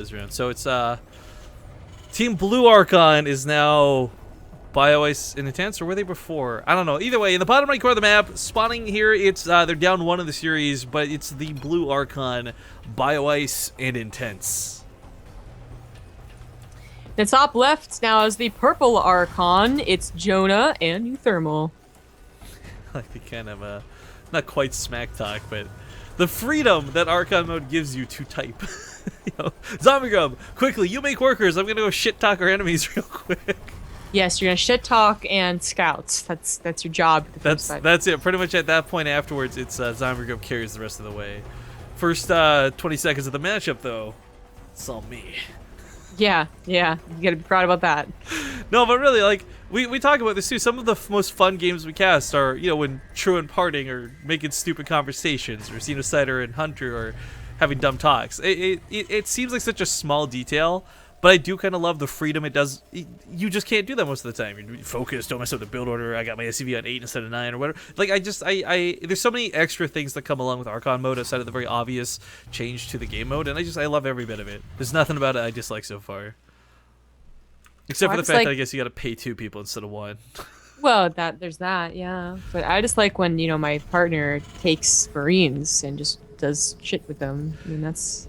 this round. So it's Team Blue Archon is now Bioice and Intense, or were they before? I don't know. Either way, in the bottom right corner of the map, spawning here, it's they're down one in the series, but it's the Blue Archon, Bioice, and Intense. The top left now is the purple Archon. It's Jona and uThermal. Like the kind of not quite smack talk, but the freedom that Archon mode gives you to type. You know, Zombie Grub, quickly, you make workers. I'm gonna go shit talk our enemies real quick. Yes, you're gonna shit talk and scouts. That's your job. That's it. Pretty much at that point afterwards, it's Zombie Grub carries the rest of the way. First 20 seconds of the matchup, though, it's all me. Yeah, you gotta be proud about that. No, but really, like, we talk about this too. Some of the most fun games we cast are, you know, when True and parting or making stupid conversations, or Xenocider and Hunter, or having dumb talks. It seems like such a small detail, but I do kind of love the freedom it does. You just can't do that most of the time. You're focused, don't mess up the build order. I got my SCV on 8 instead of 9 or whatever. Like, there's so many extra things that come along with Archon mode outside of the very obvious change to the game mode, and I love every bit of it. There's nothing about it I dislike so far. Except for the fact that I guess you gotta pay 2 people instead of 1. Well, there's that, yeah. But I just like when, you know, my partner takes Marines and just does shit with them. I mean, that's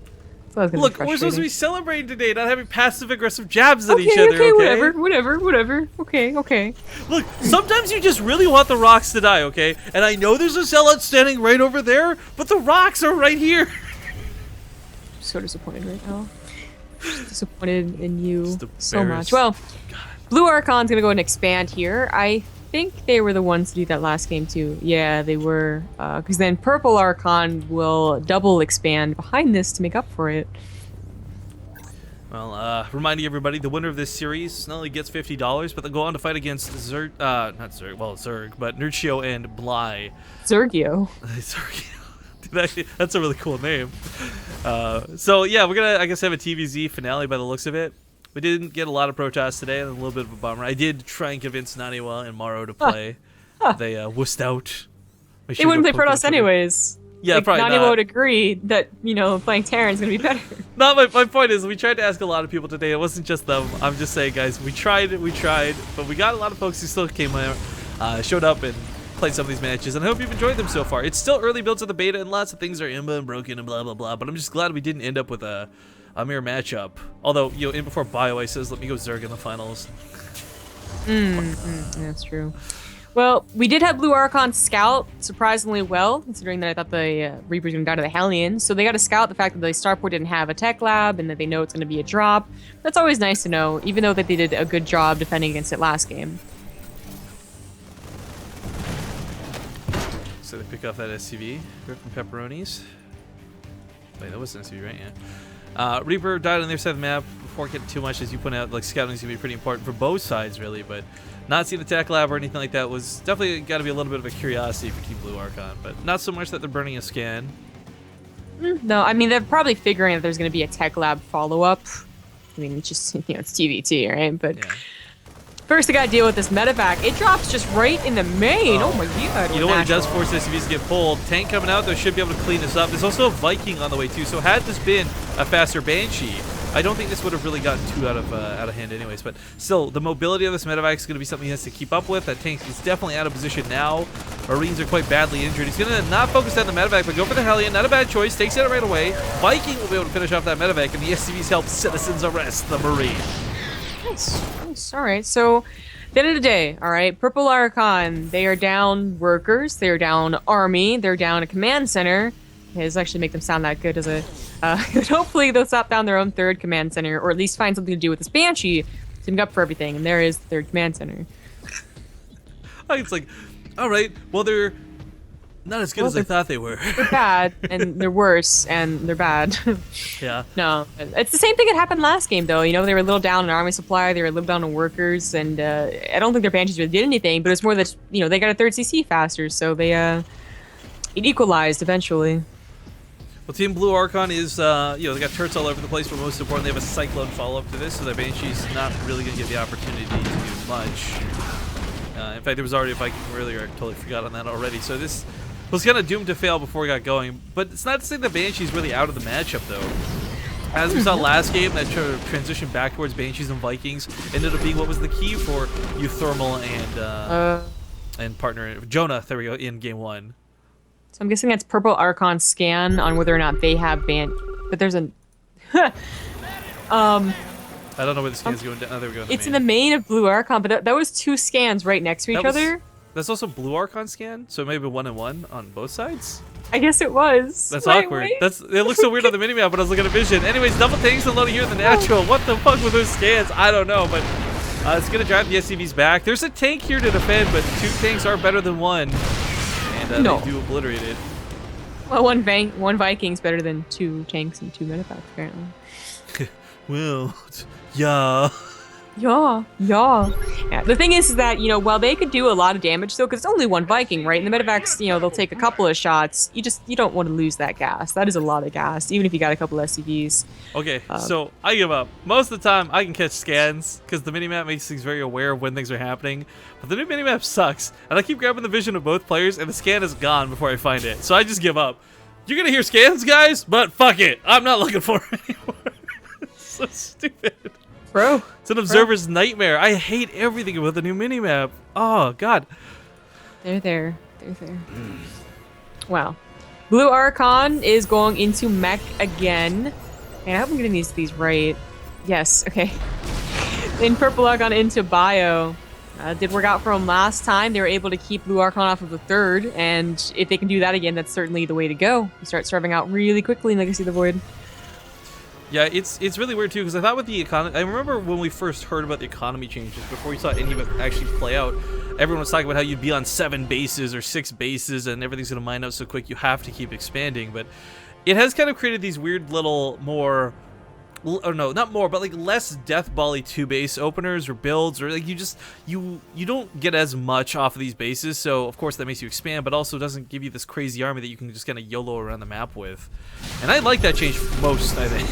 look, we're supposed to be celebrating today, not having passive-aggressive jabs at each other, okay? Whatever. Okay. Look, sometimes you just really want the rocks to die, okay? And I know there's a sellout standing right over there, but the rocks are right here. I'm so disappointed right now. Just disappointed in you so much. Embarrassed. Well, Blue Archon's gonna go and expand here. I think they were the ones to do that last game too. Yeah, they were. Because then Purple Archon will double expand behind this to make up for it. Well, reminding everybody, the winner of this series not only gets $50, but they'll go on to fight against Zerg, not Zerg, well, Zerg, but Nerdshio and Bly. Zergio. Zergio. That's a really cool name. So yeah, we're gonna, I guess, have a TVZ finale by the looks of it. We didn't get a lot of protests today, and a little bit of a bummer. I did try and convince Naniwa and Maro to play. They wussed out. They wouldn't play Protoss anyways. Yeah, like, probably Naniwa not. would agree that, you know, playing Terran's gonna be better. No, my point is, we tried to ask a lot of people today. It wasn't just them. I'm just saying, guys, we tried, but we got a lot of folks who still came out, showed up and played some of these matches, and I hope you've enjoyed them so far. It's still early builds of the beta, and lots of things are imba and broken and blah, blah, blah, but I'm just glad we didn't end up with a mere matchup. Although, you know, in before Bioice says, let me go Zerg in the finals. That's true. Well, we did have Blue Archon scout surprisingly well, considering that I thought the Reapers were going to die to the Hellions. So they got to scout the fact that the starport didn't have a tech lab and that they know it's going to be a drop. That's always nice to know, even though that they did a good job defending against it last game. So they pick off that SCV from Pepperonis. Wait, that was an SCV, right? Yeah. Reaper died on their side of the map before getting too much, as you point out. Like, scouting is going to be pretty important for both sides, really, but not seeing the tech lab or anything like that was definitely got to be a little bit of a curiosity for Team Blue Archon, but not so much that they're burning a scan. No, I mean, they're probably figuring that there's going to be a tech lab follow-up. I mean, it's just, you know, it's TVT, right? But yeah. First, I got to deal with this medevac. It drops just right in the main. Oh my god. You know what? It does force SCVs to get pulled. Tank coming out, though, should be able to clean this up. There's also a Viking on the way, too, so had this been a faster Banshee, I don't think this would have really gotten too out of hand anyways, but still, the mobility of this medevac is going to be something he has to keep up with. That tank is definitely out of position now. Marines are quite badly injured. He's going to not focus on the medevac, but go for the Hellion. Not a bad choice. Takes it right away. Viking will be able to finish off that medevac, and the SCVs help citizens arrest the Marine. Nice. All right, so at the end of the day, all right, Purple Archon, they are down workers, they are down army, they're down a command center. It doesn't actually make them sound that good, does it? Hopefully they'll stop down their own third command center, or at least find something to do with this Banshee to make up for everything, and there is the third command center. It's like, all right, well, they're not as good as I thought they were. They're bad, and they're worse, and they're bad. Yeah. No, it's the same thing that happened last game, though. You know, they were a little down in army supply, they were a little down in workers, and I don't think their Banshees really did anything, but it's more that, you know, they got a third CC faster, so they, it equalized eventually. Well, Team Blue Archon is, you know, they got turrets all over the place, but most importantly, they have a Cyclone follow-up to this, so their Banshee's not really going to get the opportunity to do much. In fact, there was already a Viking earlier. I totally forgot on that already. So this was kind of doomed to fail before we got going. But it's not to say the Banshee's really out of the matchup, though. As we saw last game, that transition back towards Banshees and Vikings ended up being what was the key for uThermal and partner Jona. There we go, in game 1. So I'm guessing that's Purple Archon scan on whether or not they have but there's a I don't know where the scan's going down. Oh, there we go. It's in the main of Blue Archon, but that was 2 scans right next to each other. That's also Blue Archon scan, so maybe 1 and 1 on both sides. I guess it was. That's awkward. It looks so weird on the minimap when I was looking at Vision. Anyways, double tanks unloading here in the natural. What the fuck with those scans? I don't know, but it's gonna drive the SCVs back. There's a tank here to defend, but 2 tanks are better than 1, and they do obliterate it. Well, one Viking's better than 2 tanks and 2 medevacts, apparently. Well, yeah. Yeah. The thing is that, while they could do a lot of damage still, because it's only 1 Viking, right? And the medevacs, they'll take a couple of shots. You don't want to lose that gas. That is a lot of gas, even if you got a couple of SCVs. Okay, so I give up. Most of the time, I can catch scans, because the minimap makes things very aware of when things are happening. But the new minimap sucks, and I keep grabbing the vision of both players, and the scan is gone before I find it. So I just give up. You're going to hear scans, guys, but fuck it. I'm not looking for it anymore. It's so stupid. Bro. It's an observer's nightmare. I hate everything about the new minimap. Oh, God. They're there. Wow. Blue Archon is going into mech again. And I hope I'm getting these right. Yes, okay. Then Purple Archon into Bio. Did work out for them last time. They were able to keep Blue Archon off of the 3rd. And if they can do that again, that's certainly the way to go. You start serving out really quickly in Legacy of the Void. Yeah, it's really weird too, because I thought with the economy, I remember when we first heard about the economy changes, before we saw any of it actually play out, everyone was talking about how you'd be on 7 bases or 6 bases and everything's going to mine out so quick you have to keep expanding, but it has kind of created these weird little less death bally 2 base openers or builds, or like you don't get as much off of these bases, so of course that makes you expand, but also doesn't give you this crazy army that you can just kind of YOLO around the map with. And I like that change most, I think.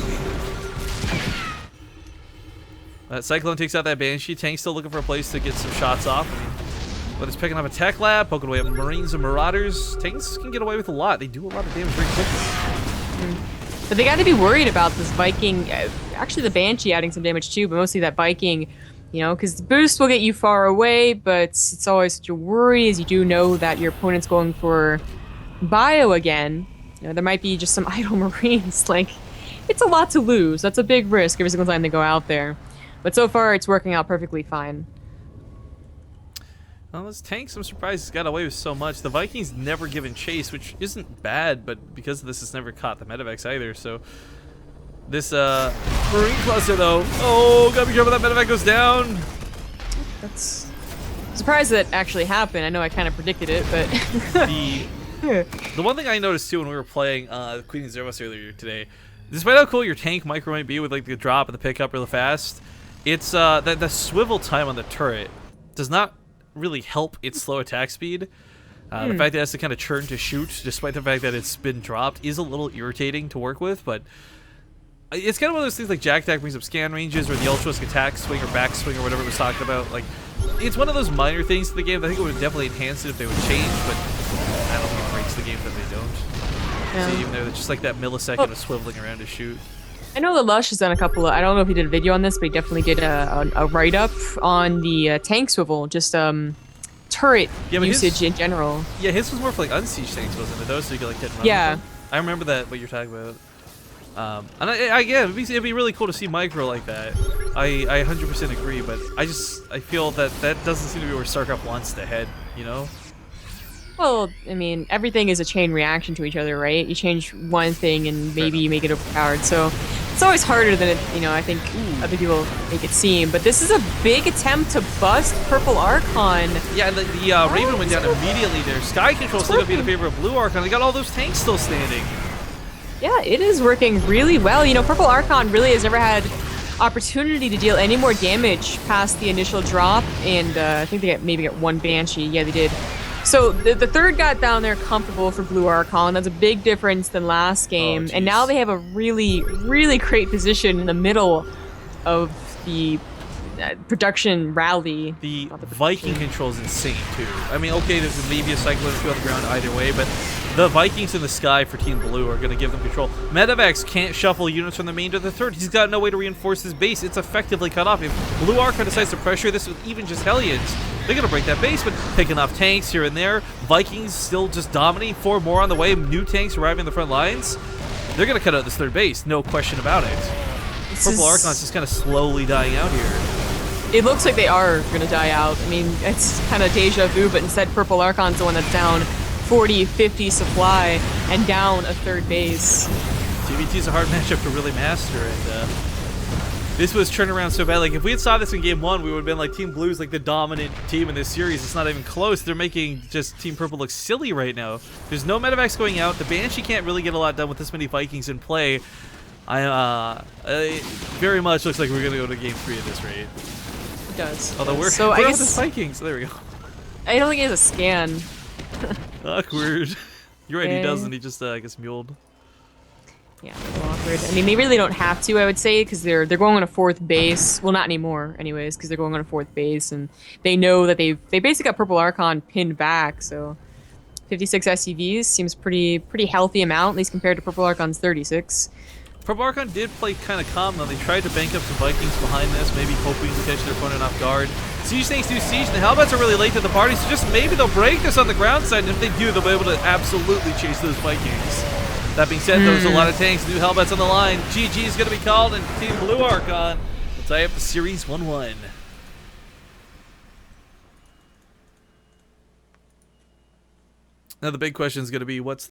Cyclone takes out that Banshee. Tank's still looking for a place to get some shots off. But it's picking up a tech lab, poking away at Marines and Marauders. Tanks can get away with a lot. They do a lot of damage very quickly. But they got to be worried about this Viking. Actually, the Banshee adding some damage too, but mostly that Viking, because the boost will get you far away, but it's always such a worry as you do know that your opponent's going for Bio again. There might be just some idle Marines. Like, it's a lot to lose. That's a big risk every single time they go out there. But so far, it's working out perfectly fine. Well, this tanks, I'm surprised it's got away with so much. The Vikings never given chase, which isn't bad, but because of this, it's never caught the medevacs either, so... This, Marine cluster, though. Oh, gotta be careful that medevac goes down. That's... surprised that actually happened. I know I kind of predicted it, but... The one thing I noticed, too, when we were playing Queen and Zervos earlier today, despite how cool your tank micro might be with, like, the drop and the pickup really fast, it's, the swivel time on the turret does not really help its slow attack speed. The fact that it has to kind of churn to shoot, despite the fact that it's been dropped, is a little irritating to work with, but it's kind of one of those things like Jack Attack brings up scan ranges, or the Ultralisk attack swing or back swing or whatever it was talking about. Like, it's one of those minor things to the game that I think it would definitely enhance it if they would change, but I don't think it breaks the game that they don't. Yeah. So even though it's just like that millisecond of swiveling around to shoot. I know that Lush has done a couple of, I don't know if he did a video on this, but he definitely did a write-up on the tank swivel, just turret usage in general. Yeah, his was more for like unsiege tanks, wasn't it, though? So you could like hit and run yeah. with them. I remember that, what you're talking about. And again, it'd be really cool to see micro like that. I 100% agree, but I feel that doesn't seem to be where StarCraft wants to head, Well, I mean, everything is a chain reaction to each other, right? You change one thing and maybe you make it overpowered. So it's always harder than it, I think other people make it seem. But this is a big attempt to bust Purple Archon. Yeah, the Raven went down immediately there. Sky Control still going to be in favor of Blue Archon. They got all those tanks still standing. Yeah, it is working really well. Purple Archon really has never had opportunity to deal any more damage past the initial drop. And I think they maybe got 1 Banshee. Yeah, they did. So the 3rd got down there comfortable for Blue Archon. That's a big difference than last game. And now they have a really, really great position in the middle of the production rally. The Viking control is insane, too. I mean, okay, there's maybe a cyclone or two on the ground either way, but The Vikings in the sky for Team Blue are going to give them control. Medivacs can't shuffle units from the main to the third. He's got no way to reinforce his base. It's effectively cut off. If Blue Archon decides to pressure this with even just Hellions, they're going to break that base, but picking off tanks here and there. Vikings still just dominating. 4 more on the way. New tanks arriving in the front lines. They're going to cut out this third base. No question about it. Purple Archon's just kind of slowly dying out here. It looks like they are going to die out. I mean, it's kind of deja vu, but instead Purple Archon's the one that's down 40, 50 supply and down a third base. TVT's a hard matchup to really master, and this was turning around so bad. Like, if we had saw this in game 1, we would have been like, Team Blue's like the dominant team in this series. It's not even close. They're making just Team Purple look silly right now. There's no medevacs going out. The Banshee can't really get a lot done with this many Vikings in play. It very much looks like we're going to go to game 3 at this rate. It does. Although we're so I guess guess Vikings. So there we go. I don't think he has a scan. Awkward. You're right, he Okay. doesn't. He just, I guess, muled. Yeah, a little awkward. I mean, they really don't have to, I would say, because they're going on a 4th base. Well, not anymore, anyways, because they're going on a 4th base, and they know that they basically got Purple Archon pinned back. So 56 SCVs seems pretty healthy amount, at least compared to Purple Archon's 36. Purple Archon did play kind of calm, though. They tried to bank up some Vikings behind this, maybe hoping to catch their opponent off guard. Siege tanks do siege, and the Hellbats are really late to the party, so just maybe they'll break this on the ground side, and if they do, they'll be able to absolutely chase those Vikings. That being said, there's a lot of tanks, new Hellbats on the line. GG is going to be called, and Team Blue Archon will tie up the series 1-1. Now the big question is going to be, what's